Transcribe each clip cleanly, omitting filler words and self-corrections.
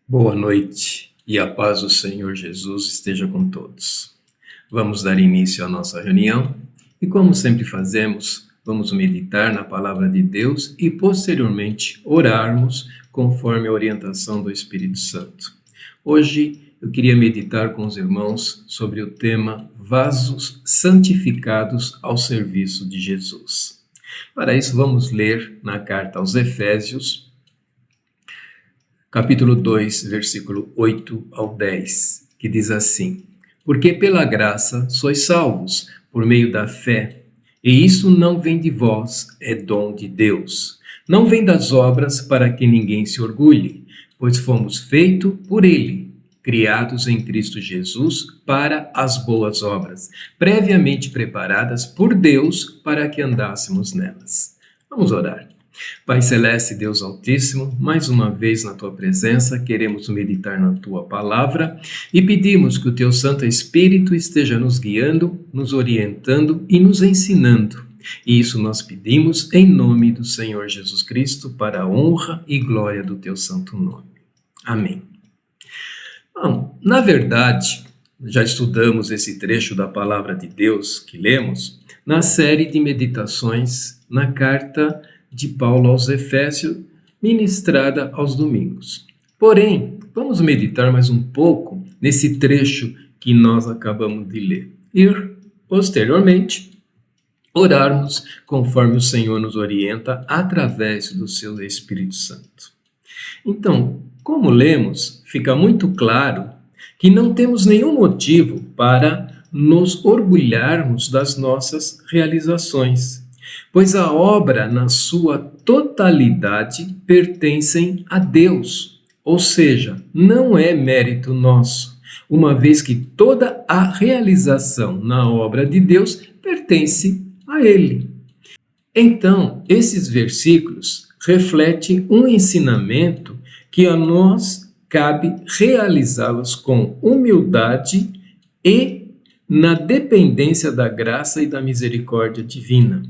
Boa noite e a paz do Senhor Jesus esteja com todos. Vamos dar início à nossa reunião e, como sempre fazemos, vamos meditar na palavra de Deus e, posteriormente, orarmos conforme a orientação do Espírito Santo. Hoje eu queria meditar com os irmãos sobre o tema vasos santificados ao serviço de Jesus. Para isso, vamos ler na carta aos Efésios, capítulo 2, versículo 8 ao 10, que diz assim: Porque pela graça sois salvos, por meio da fé, e isso não vem de vós, é dom de Deus. Não vem das obras para que ninguém se orgulhe, pois fomos feitos por Ele, criados em Cristo Jesus para as boas obras, previamente preparadas por Deus para que andássemos nelas. Vamos orar. Pai Celeste, Deus Altíssimo, mais uma vez na Tua presença, queremos meditar na Tua palavra e pedimos que o Teu Santo Espírito esteja nos guiando, nos orientando e nos ensinando. E isso nós pedimos em nome do Senhor Jesus Cristo, para a honra e glória do Teu santo nome. Amém. Bom, na verdade, já estudamos esse trecho da palavra de Deus que lemos na série de meditações na carta de Paulo aos Efésios, ministrada aos domingos. Porém, vamos meditar mais um pouco nesse trecho que nós acabamos de ler e, posteriormente, orarmos conforme o Senhor nos orienta através do seu Espírito Santo. Então, como lemos, fica muito claro que não temos nenhum motivo para nos orgulharmos das nossas realizações, pois a obra, na sua totalidade, pertencem a Deus, ou seja, não é mérito nosso, uma vez que toda a realização na obra de Deus pertence a Ele. Então, esses versículos refletem um ensinamento que a nós cabe realizá-los com humildade e na dependência da graça e da misericórdia divina,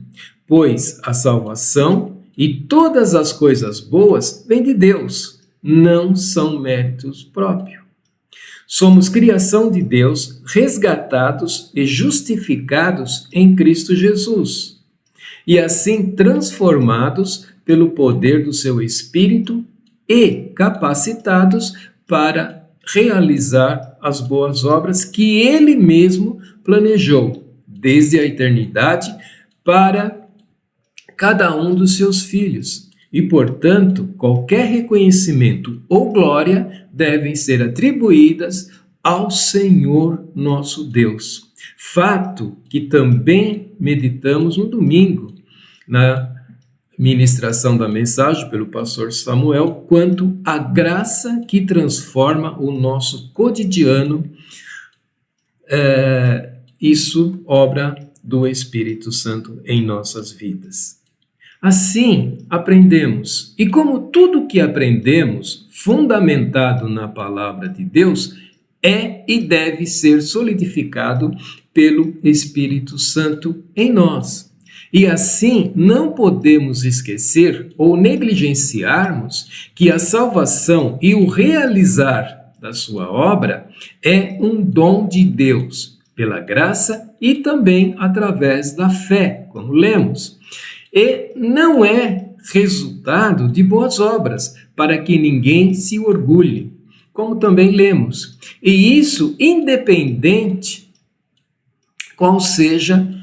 pois a salvação e todas as coisas boas vêm de Deus, não são méritos próprios. Somos criação de Deus, resgatados e justificados em Cristo Jesus, e assim transformados pelo poder do seu Espírito e capacitados para realizar as boas obras que Ele mesmo planejou desde a eternidade para cada um dos seus filhos. E, portanto, qualquer reconhecimento ou glória devem ser atribuídas ao Senhor nosso Deus. Fato que também meditamos no domingo, na ministração da mensagem pelo pastor Samuel, quanto à graça que transforma o nosso cotidiano, isso obra do Espírito Santo em nossas vidas. Assim, aprendemos, e como tudo que aprendemos, fundamentado na palavra de Deus, é e deve ser solidificado pelo Espírito Santo em nós. E assim, não podemos esquecer ou negligenciarmos que a salvação e o realizar da sua obra é um dom de Deus, pela graça e também através da fé, como lemos. E não é resultado de boas obras, para que ninguém se orgulhe, como também lemos. E isso independente qual seja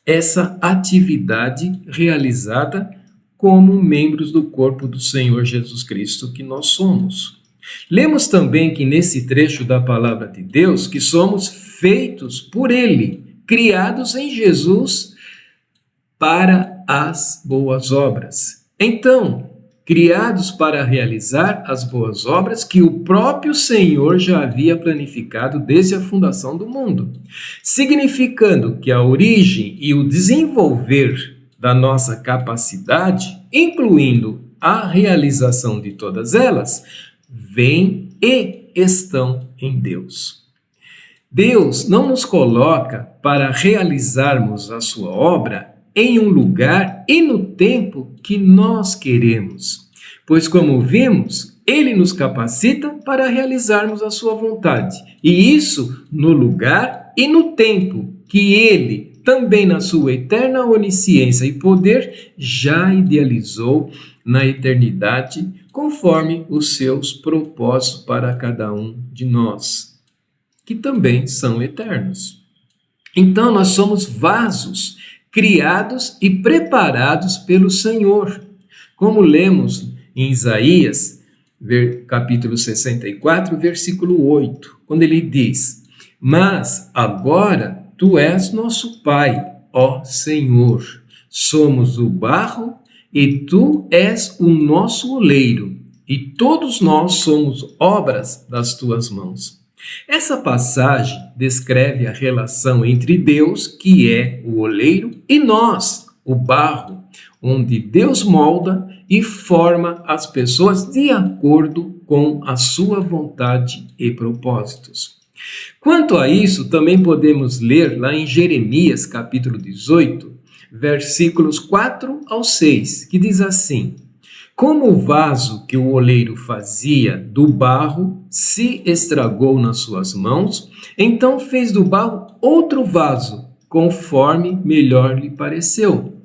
essa atividade realizada como membros do corpo do Senhor Jesus Cristo que nós somos. Lemos também que nesse trecho da palavra de Deus que somos feitos por Ele, criados em Jesus para as boas obras. Então, criados para realizar as boas obras que o próprio Senhor já havia planificado desde a fundação do mundo, significando que a origem e o desenvolver da nossa capacidade, incluindo a realização de todas elas, vêm e estão em Deus. Deus não nos coloca para realizarmos a sua obra em um lugar e no tempo que nós queremos, pois, como vimos, Ele nos capacita para realizarmos a sua vontade, e isso no lugar e no tempo que Ele, também na sua eterna onisciência e poder, já idealizou na eternidade, conforme os seus propósitos para cada um de nós, que também são eternos. Então, nós somos vasos criados e preparados pelo Senhor. Como lemos em Isaías, capítulo 64, versículo 8, quando ele diz: Mas agora tu és nosso Pai, ó Senhor. Somos o barro e tu és o nosso oleiro, e todos nós somos obras das tuas mãos. Essa passagem descreve a relação entre Deus, que é o oleiro, e nós, o barro, onde Deus molda e forma as pessoas de acordo com a sua vontade e propósitos. Quanto a isso, também podemos ler lá em Jeremias, capítulo 18, versículos 4 ao 6, que diz assim: Como o vaso que o oleiro fazia do barro se estragou nas suas mãos, então fez do barro outro vaso, conforme melhor lhe pareceu.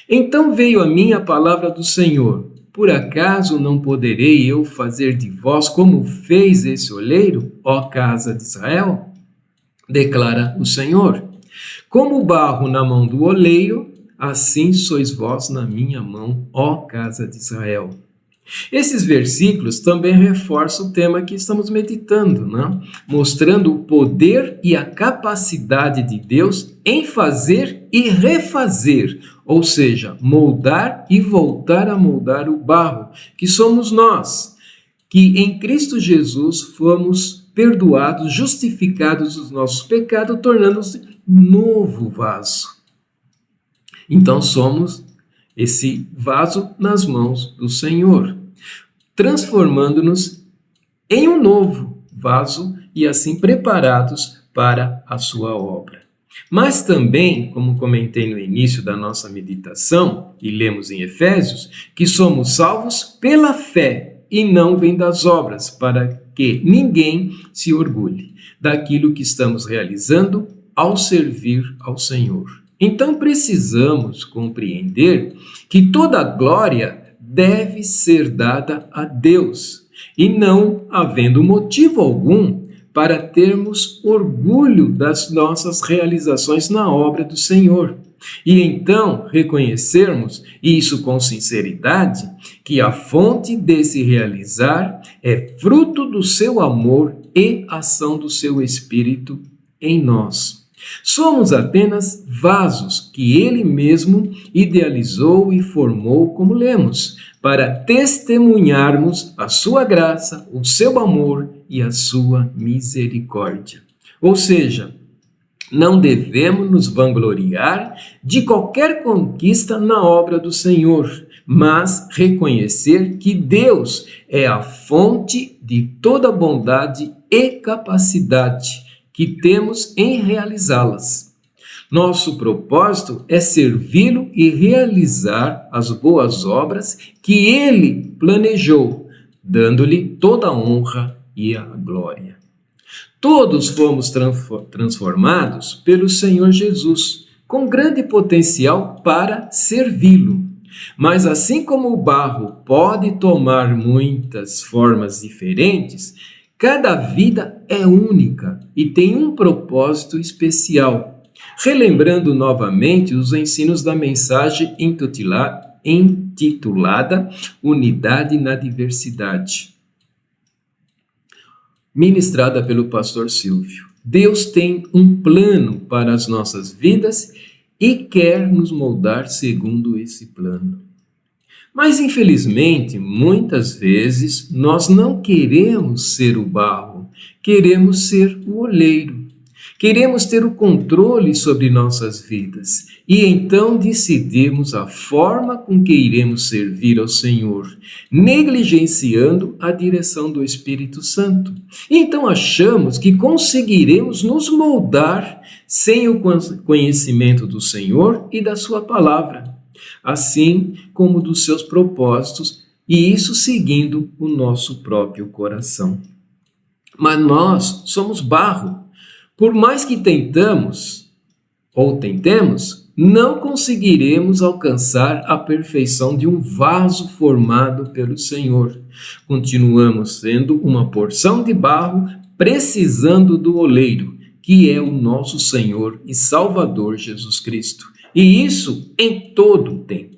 Então veio a mim a palavra do Senhor: Por acaso não poderei eu fazer de vós como fez esse oleiro, ó casa de Israel? Declara o Senhor. Como o barro na mão do oleiro, assim sois vós na minha mão, ó casa de Israel. Esses versículos também reforçam o tema que estamos meditando, né? Mostrando o poder e a capacidade de Deus em fazer e refazer, ou seja, moldar e voltar a moldar o barro, que somos nós, que em Cristo Jesus fomos perdoados, justificados dos nossos pecados, tornando-nos novo vaso. Então somos esse vaso nas mãos do Senhor, transformando-nos em um novo vaso e assim preparados para a sua obra. Mas também, como comentei no início da nossa meditação, e lemos em Efésios, que somos salvos pela fé e não vem das obras, para que ninguém se orgulhe daquilo que estamos realizando ao servir ao Senhor. Então precisamos compreender que toda a glória deve ser dada a Deus, e não havendo motivo algum para termos orgulho das nossas realizações na obra do Senhor. E então reconhecermos, e isso com sinceridade, que a fonte desse realizar é fruto do seu amor e ação do seu Espírito em nós. Somos apenas vasos que Ele mesmo idealizou e formou, como lemos, para testemunharmos a sua graça, o seu amor e a sua misericórdia. Ou seja, não devemos nos vangloriar de qualquer conquista na obra do Senhor, mas reconhecer que Deus é a fonte de toda bondade e capacidade que temos em realizá-las. Nosso propósito é servi-lo e realizar as boas obras que Ele planejou, dando-lhe toda a honra e a glória. Todos fomos transformados pelo Senhor Jesus, com grande potencial para servi-lo. Mas assim como o barro pode tomar muitas formas diferentes, cada vida é única e tem um propósito especial. Relembrando novamente os ensinos da mensagem intitulada Unidade na Diversidade, ministrada pelo pastor Silvio. Deus tem um plano para as nossas vidas e quer nos moldar segundo esse plano. Mas, infelizmente, muitas vezes nós não queremos ser o barro, queremos ser o oleiro. Queremos ter o controle sobre nossas vidas e então decidimos a forma com que iremos servir ao Senhor, negligenciando a direção do Espírito Santo. Então achamos que conseguiremos nos moldar sem o conhecimento do Senhor e da sua palavra, assim como dos seus propósitos e isso seguindo o nosso próprio coração. Mas nós somos barro. Por mais que tentemos, não conseguiremos alcançar a perfeição de um vaso formado pelo Senhor. Continuamos sendo uma porção de barro, precisando do oleiro, que é o nosso Senhor e Salvador Jesus Cristo. E isso em todo o tempo.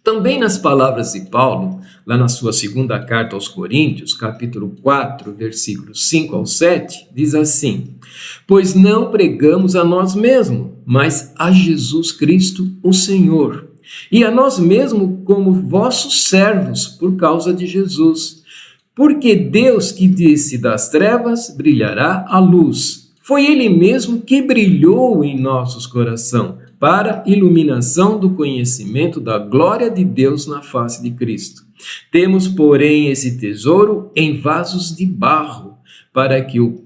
Também nas palavras de Paulo, lá na sua segunda carta aos Coríntios, capítulo 4, versículos 5 ao 7, diz assim: pois não pregamos a nós mesmos, mas a Jesus Cristo, o Senhor, e a nós mesmos como vossos servos por causa de Jesus. Porque Deus que disse das trevas brilhará a luz. Foi Ele mesmo que brilhou em nossos corações, para iluminação do conhecimento da glória de Deus na face de Cristo. Temos, porém, esse tesouro em vasos de barro, para que o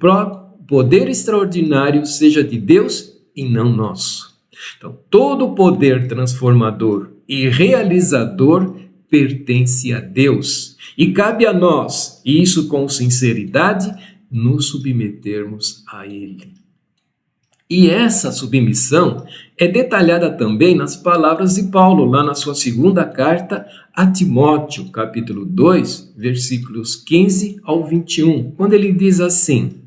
poder extraordinário seja de Deus e não nosso. Então, todo o poder transformador e realizador pertence a Deus, e cabe a nós, e isso com sinceridade, nos submetermos a Ele. E essa submissão é detalhada também nas palavras de Paulo, lá na sua segunda carta a Timóteo, capítulo 2, versículos 15 ao 21, quando ele diz assim: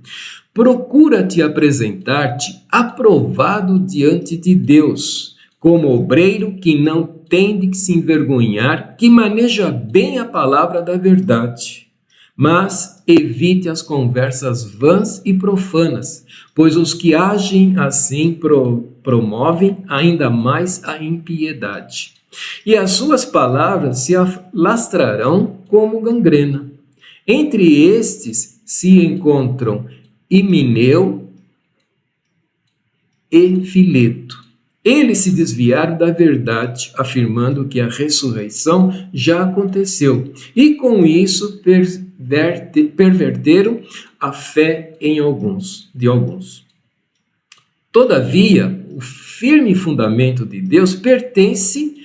procura-te apresentar-te aprovado diante de Deus, como obreiro que não tem de se envergonhar, que maneja bem a palavra da verdade. Mas evite as conversas vãs e profanas, pois os que agem assim promovem ainda mais a impiedade. E as suas palavras se alastrarão como gangrena. Entre estes se encontram Himeneu e Fileto. Eles se desviaram da verdade, afirmando que a ressurreição já aconteceu, e com isso perverteram a fé de alguns. Todavia, o firme fundamento de Deus pertence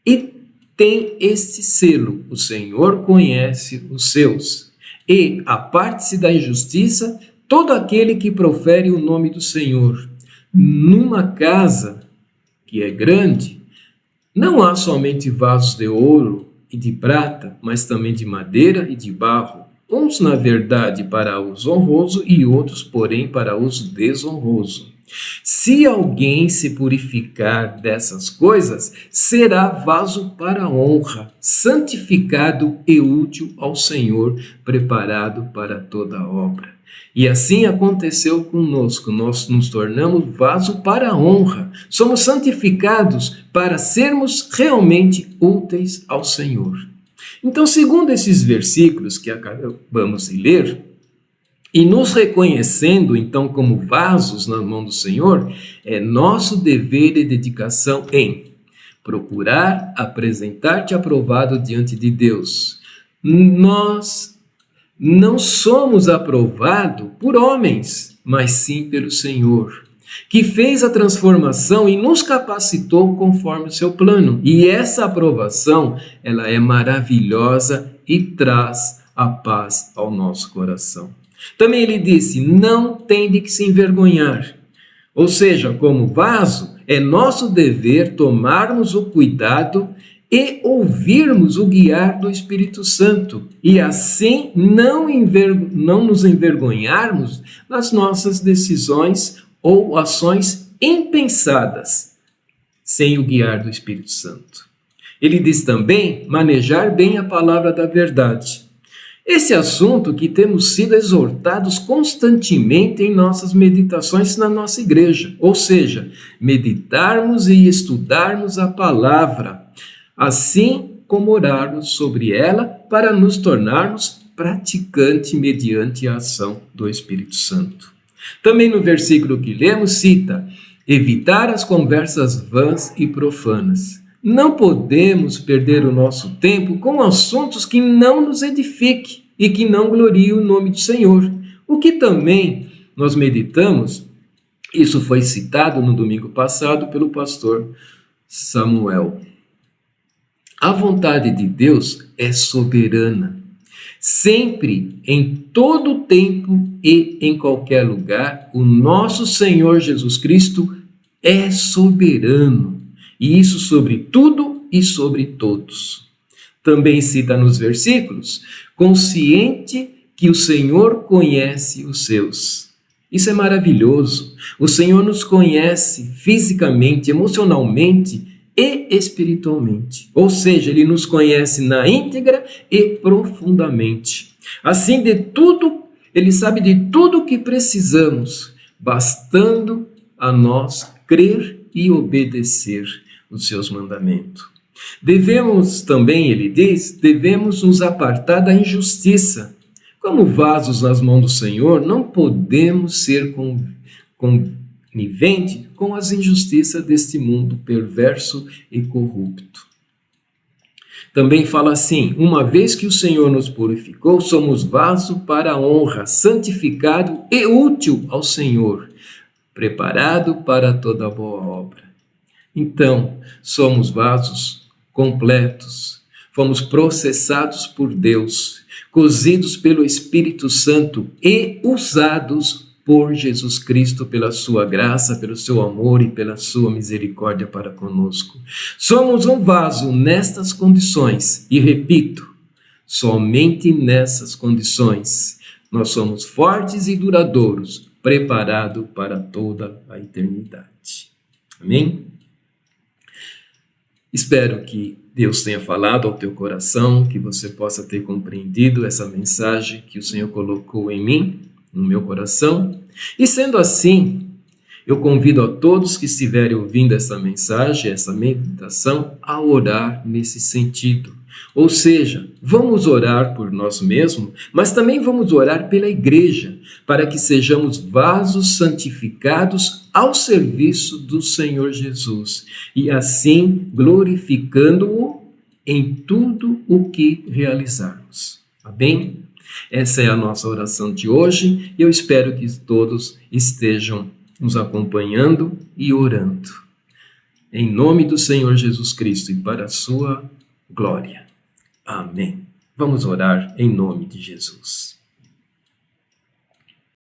e tem este selo: o Senhor conhece os seus, e aparte-se da injustiça todo aquele que profere o nome do Senhor. Numa casa que é grande, não há somente vasos de ouro e de prata, mas também de madeira e de barro, uns na verdade para uso honroso e outros, porém, para uso desonroso. Se alguém se purificar dessas coisas, será vaso para honra, santificado e útil ao Senhor, preparado para toda obra. E assim aconteceu conosco, nós nos tornamos vaso para a honra, somos santificados para sermos realmente úteis ao Senhor. Então, segundo esses versículos que acabamos de ler, e nos reconhecendo então como vasos na mão do Senhor, é nosso dever e dedicação em procurar apresentar-te aprovado diante de Deus. Nós não somos aprovados por homens, mas sim pelo Senhor, que fez a transformação e nos capacitou conforme o seu plano. E essa aprovação, ela é maravilhosa e traz a paz ao nosso coração. Também ele disse: não tem de que se envergonhar. Ou seja, como vaso, é nosso dever tomarmos o cuidado e ouvirmos o guiar do Espírito Santo, e assim não nos envergonharmos nas nossas decisões ou ações impensadas, sem o guiar do Espírito Santo. Ele diz também manejar bem a palavra da verdade. Esse assunto que temos sido exortados constantemente em nossas meditações na nossa igreja, ou seja, meditarmos e estudarmos a palavra, assim como orarmos sobre ela para nos tornarmos praticantes mediante a ação do Espírito Santo. Também no versículo que lemos cita: evitar as conversas vãs e profanas. Não podemos perder o nosso tempo com assuntos que não nos edifiquem e que não gloriem o nome do Senhor. O que também nós meditamos, isso foi citado no domingo passado pelo pastor Samuel. A vontade de Deus é soberana. Sempre, em todo tempo e em qualquer lugar, o nosso Senhor Jesus Cristo é soberano. E isso sobre tudo e sobre todos. Também cita nos versículos, consciente que o Senhor conhece os seus. Isso é maravilhoso. O Senhor nos conhece fisicamente, emocionalmente e espiritualmente. Ou seja, Ele nos conhece na íntegra e profundamente. Assim, Ele sabe de tudo o que precisamos, bastando a nós crer e obedecer os seus mandamentos. Devemos também, ele diz, devemos nos apartar da injustiça. Como vasos nas mãos do Senhor, não podemos ser conivente com as injustiças deste mundo perverso e corrupto. Também fala assim, uma vez que o Senhor nos purificou, somos vaso para a honra, santificado e útil ao Senhor, preparado para toda boa obra. Então, somos vasos completos, fomos processados por Deus, cozidos pelo Espírito Santo e usados por Jesus Cristo pela sua graça, pelo seu amor e pela sua misericórdia para conosco. Somos um vaso nestas condições e repito, somente nessas condições nós somos fortes e duradouros, preparados para toda a eternidade. Amém? Espero que Deus tenha falado ao teu coração, que você possa ter compreendido essa mensagem que o Senhor colocou em mim, no meu coração. E sendo assim, eu convido a todos que estiverem ouvindo essa mensagem, essa meditação, a orar nesse sentido. Ou seja, vamos orar por nós mesmos, mas também vamos orar pela igreja, para que sejamos vasos santificados ao serviço do Senhor Jesus, e assim glorificando-o em tudo o que realizarmos. Amém? Essa é a nossa oração de hoje, e eu espero que todos estejam nos acompanhando e orando. Em nome do Senhor Jesus Cristo e para a sua glória. Amém. Vamos orar em nome de Jesus.